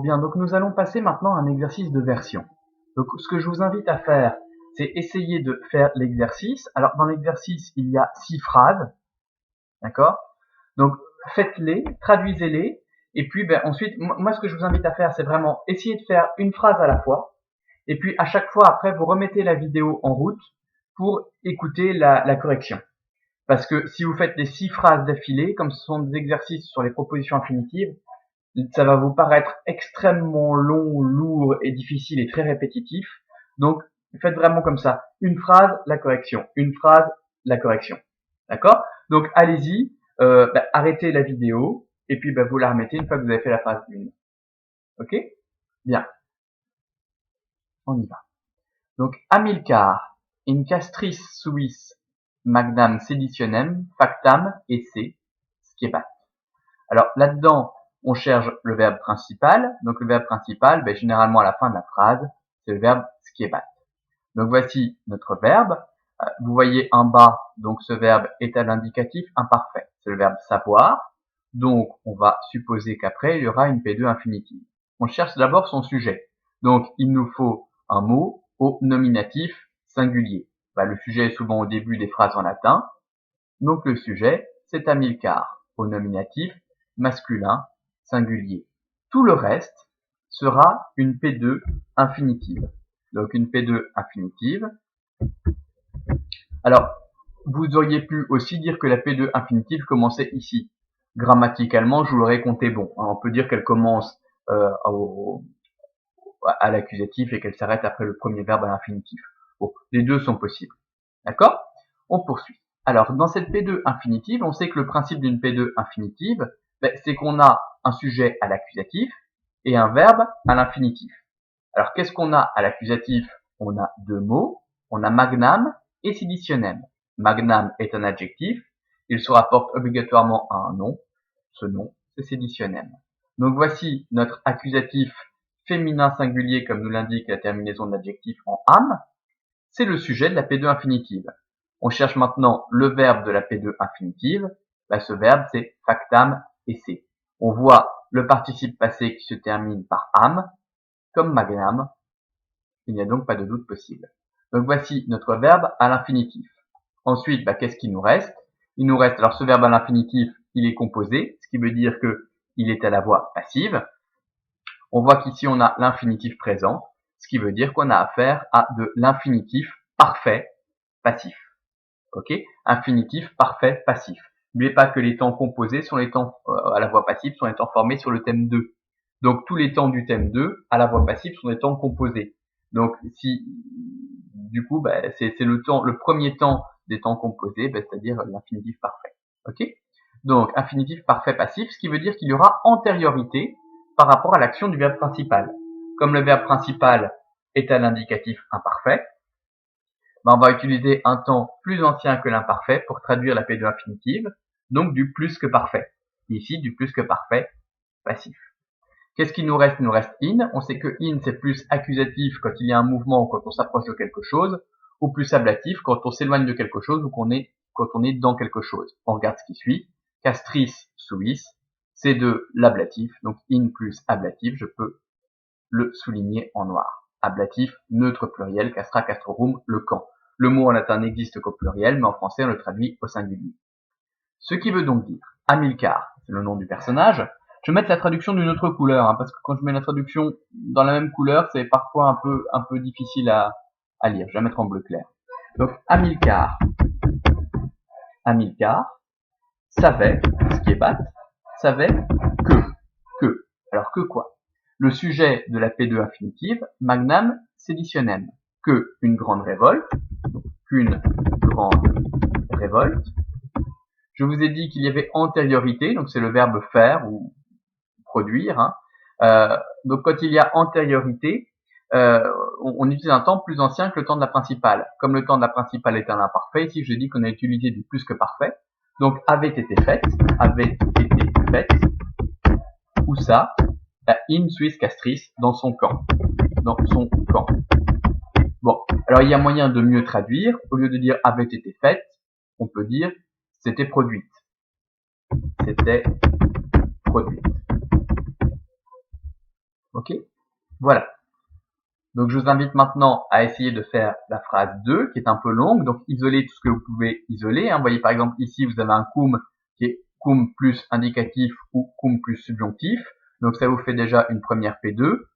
bien, donc nous allons passer maintenant à un exercice de version. Donc ce que je vous invite à faire, c'est essayer de faire l'exercice. Alors dans l'exercice, il y a 6 phrases, d'accord? Donc faites-les, traduisez-les, et puis ensuite, moi ce que je vous invite à faire, c'est vraiment essayer de faire une phrase à la fois, et puis à chaque fois après, vous remettez la vidéo en route pour écouter la correction. Parce que si vous faites les 6 phrases d'affilée, comme ce sont des exercices sur les propositions infinitives, ça va vous paraître extrêmement long, lourd et difficile et très répétitif. Donc, faites vraiment comme ça. Une phrase, la correction. Une phrase, la correction. D'accord? Donc, allez-y, arrêtez la vidéo, et puis vous la remettez une fois que vous avez fait la phrase 1. Ok? Bien. On y va. Donc, Amilcar, in castris suis magnam seditionem, factam esse scebat. Alors, là-dedans, on cherche le verbe principal. Donc, le verbe principal, généralement à la fin de la phrase, c'est le verbe scebat. Donc, voici notre verbe. Vous voyez en bas, donc ce verbe est à l'indicatif imparfait. C'est le verbe savoir. Donc, on va supposer qu'après, il y aura une P2 infinitive. On cherche d'abord son sujet. Donc, il nous faut un mot au nominatif singulier. Le sujet est souvent au début des phrases en latin. Donc, le sujet, c'est Amilcar, au nominatif masculin singulier. Tout le reste sera une P2 infinitive. Donc, une P2 infinitive. Alors, vous auriez pu aussi dire que la P2 infinitive commençait ici. Grammaticalement, je vous l'aurais compté bon. On peut dire qu'elle commence à l'accusatif et qu'elle s'arrête après le premier verbe à l'infinitif. Bon, les deux sont possibles. D'accord? On poursuit. Alors, dans cette P2 infinitive, on sait que le principe d'une P2 infinitive, c'est qu'on a un sujet à l'accusatif et un verbe à l'infinitif. Alors, qu'est-ce qu'on a à l'accusatif? On a deux mots. On a magnam et seditionem. Magnam est un adjectif. Il se rapporte obligatoirement à un nom. Ce nom, c'est seditionem. Donc, voici notre accusatif féminin singulier, comme nous l'indique la terminaison de l'adjectif en am. C'est le sujet de la P2 infinitive. On cherche maintenant le verbe de la P2 infinitive. Ce verbe, c'est factam esse. On voit le participe passé qui se termine par am, comme magnam. Il n'y a donc pas de doute possible. Donc voici notre verbe à l'infinitif. Ensuite, qu'est-ce qu'il nous reste? Il nous reste, alors ce verbe à l'infinitif, il est composé, ce qui veut dire que il est à la voix passive. On voit qu'ici on a l'infinitif présent, ce qui veut dire qu'on a affaire à de l'infinitif parfait passif. Ok? Infinitif parfait passif. N'oubliez pas que les temps composés sont les temps à la voix passive sont les temps formés sur le thème 2. Donc tous les temps du thème 2 à la voix passive sont des temps composés. Donc si du coup c'est le premier temps des temps composés, c'est-à-dire l'infinitif parfait. Ok? Donc infinitif parfait passif, ce qui veut dire qu'il y aura antériorité par rapport à l'action du verbe principal. Comme le verbe principal est à l'indicatif imparfait, on va utiliser un temps plus ancien que l'imparfait pour traduire la P2 infinitive, donc du plus que parfait. Ici, du plus que parfait passif. Qu'est-ce qu'il nous reste? Il nous reste in. On sait que in, c'est plus accusatif quand il y a un mouvement ou quand on s'approche de quelque chose, ou plus ablatif quand on s'éloigne de quelque chose ou quand on est dans quelque chose. On regarde ce qui suit. Castris suis, c'est de l'ablatif, donc in plus ablatif, je peux le souligner en noir. Ablatif, neutre pluriel, castra, castrorum, le camp. Le mot en latin n'existe qu'au pluriel, mais en français on le traduit au singulier. Ce qui veut donc dire, Amilcar, c'est le nom du personnage. Je vais mettre la traduction d'une autre couleur, parce que quand je mets la traduction dans la même couleur, c'est parfois un peu difficile à lire. Je vais mettre en bleu clair. Donc Amilcar savait, scebat, savait que. Alors que quoi? Le sujet de la P2 infinitive, magnam seditionem, que une grande révolte, qu'une grande révolte. Je vous ai dit qu'il y avait antériorité, donc c'est le verbe faire ou produire. Donc quand il y a antériorité, on utilise un temps plus ancien que le temps de la principale. Comme le temps de la principale est un imparfait, ici je dis qu'on a utilisé du plus que parfait. Donc avait été faite, ou ça, in suis castris, dans son camp. Bon, alors il y a moyen de mieux traduire. Au lieu de dire avait été faite, on peut dire c'était produite. C'était produite. Ok? Voilà. Donc je vous invite maintenant à essayer de faire la phrase 2, qui est un peu longue. Donc isolez tout ce que vous pouvez isoler. Vous voyez par exemple ici, vous avez un cum qui est cum plus indicatif ou cum plus subjonctif. Donc ça vous fait déjà une première P2.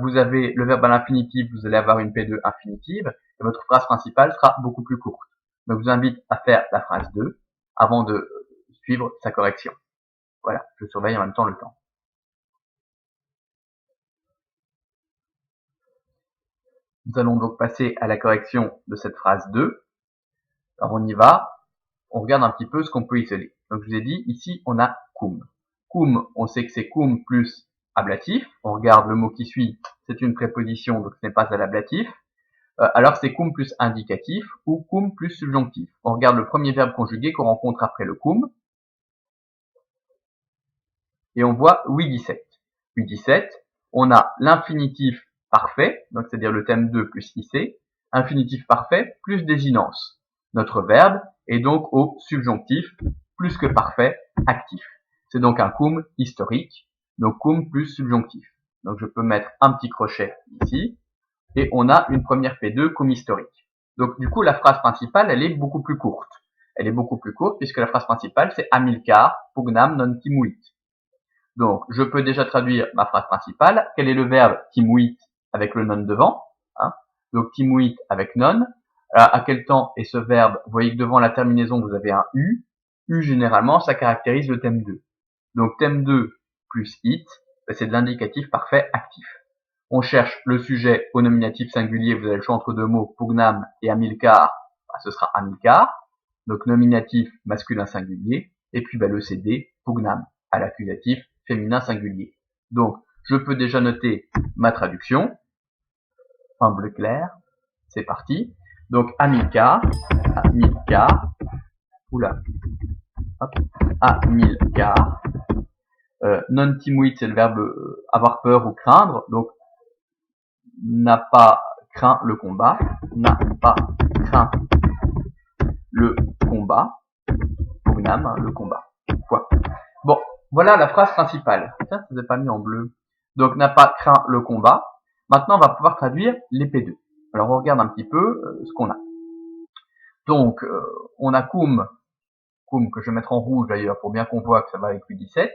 Vous avez le verbe à l'infinitif, vous allez avoir une P2 infinitive. Et votre phrase principale sera beaucoup plus courte. Donc je vous invite à faire la phrase 2 avant de suivre sa correction. Voilà, je surveille en même temps le temps. Nous allons donc passer à la correction de cette phrase 2. Alors on y va, on regarde un petit peu ce qu'on peut isoler. Donc je vous ai dit, ici on a cum. Cum, on sait que c'est cum plus ablatif. On regarde le mot qui suit, c'est une préposition, donc ce n'est pas à l'ablatif. Alors c'est cum plus indicatif ou cum plus subjonctif. On regarde le premier verbe conjugué qu'on rencontre après le cum. Et on voit oui 17. Oui 17, on a l'infinitif parfait, donc c'est-à-dire le thème 2 plus IC, infinitif parfait plus désinence. Notre verbe est donc au subjonctif plus que parfait actif. C'est donc un cum historique, donc cum plus subjonctif. Donc je peux mettre un petit crochet ici, et on a une première P2 cum historique. Donc du coup la phrase principale elle est beaucoup plus courte. Elle est beaucoup plus courte puisque la phrase principale c'est Amilcar pugnam non timuit. Donc, je peux déjà traduire ma phrase principale. Quel est le verbe timuit avec le non devant? Donc, timuit avec non. Alors, à quel temps est ce verbe? Vous voyez que devant la terminaison, vous avez un U. U, généralement, ça caractérise le thème 2. Donc, thème 2 plus it, c'est de l'indicatif parfait actif. On cherche le sujet au nominatif singulier. Vous avez le choix entre deux mots, pugnam et Amilcar. Ce sera Amilcar. Donc, nominatif masculin singulier. Et puis, le CD, pugnam, à l'accusatif féminin singulier. Donc, je peux déjà noter ma traduction en bleu clair. C'est parti. Donc, Amilcar, Amilcar. Non timuit, c'est le verbe avoir peur ou craindre. Donc, n'a pas craint le combat. N'a pas craint le combat. Pugnam, le combat. Quoi. Bon, voilà la phrase principale. Tiens, ça ne vous pas mis en bleu. Donc, n'a pas craint le combat. Maintenant, on va pouvoir traduire les P2. Alors, on regarde un petit peu ce qu'on a. Donc, on a cum que je vais mettre en rouge d'ailleurs pour bien qu'on voit que ça va avec U17.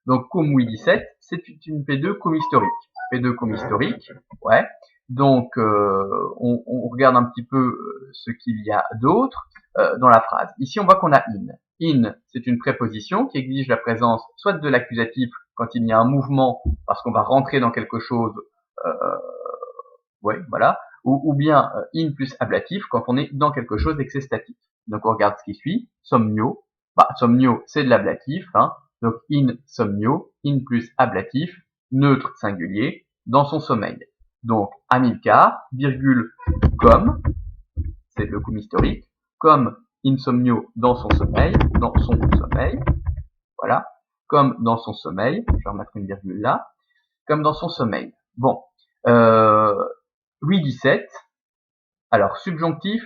Donc, cum U17, c'est une P2 cum historique. P2 cum historique, ouais. Donc, on regarde un petit peu ce qu'il y a d'autre dans la phrase. Ici, on voit qu'on a in. In, c'est une préposition qui exige la présence soit de l'accusatif quand il y a un mouvement, parce qu'on va rentrer dans quelque chose, voilà, ou bien in plus ablatif quand on est dans quelque chose et que c'est statique. Donc on regarde ce qui suit, somnio, somnio c'est de l'ablatif, donc in somnio, in plus ablatif, neutre singulier, dans son sommeil. Donc Amilcar, virgule, comme, c'est le cum historique, comme insomnio dans son sommeil, voilà, comme dans son sommeil, je vais remettre une virgule là, comme dans son sommeil. Bon, oui 17, alors subjonctif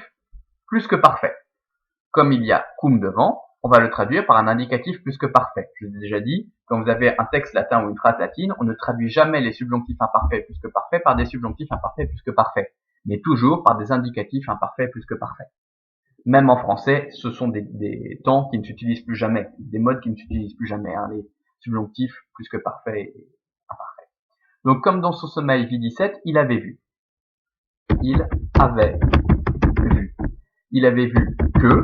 plus que parfait. Comme il y a cum devant, on va le traduire par un indicatif plus que parfait. Je l'ai déjà dit, quand vous avez un texte latin ou une phrase latine, on ne traduit jamais les subjonctifs imparfaits plus que parfaits par des subjonctifs imparfaits plus que parfaits, mais toujours par des indicatifs imparfaits plus que parfaits. Même en français, ce sont des temps qui ne s'utilisent plus jamais, des modes qui ne s'utilisent plus jamais, les subjonctifs plus que parfaits et imparfaits. Donc comme dans son sommeil, V17, il avait vu. Il avait vu. Il avait vu que,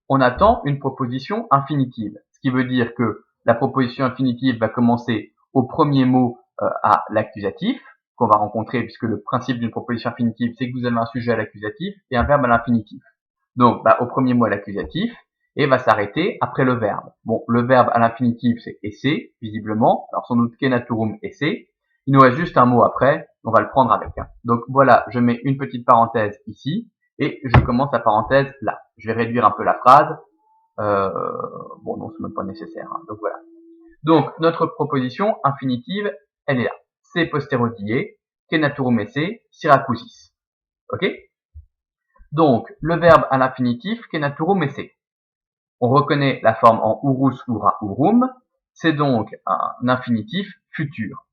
on attend une proposition infinitive. Ce qui veut dire que la proposition infinitive va commencer au premier mot à l'accusatif, qu'on va rencontrer, puisque le principe d'une proposition infinitive, c'est que vous avez un sujet à l'accusatif et un verbe à l'infinitif. Donc, au premier mot à l'accusatif, et va s'arrêter après le verbe. Bon, le verbe à l'infinitif, c'est esse, visiblement. Alors, sans doute kenaturum esse. Il nous reste juste un mot après, on va le prendre avec. Donc, voilà, je mets une petite parenthèse ici, et je commence la parenthèse là. Je vais réduire un peu la phrase. Bon, non, c'est même pas nécessaire. Donc, voilà. Donc, notre proposition infinitive, elle est là. C'est posterodie, kenaturum esse, syracusis. Ok? Donc, le verbe à l'infinitif, kenaturum esse. On reconnaît la forme en urus, ura, urum. C'est donc un infinitif futur.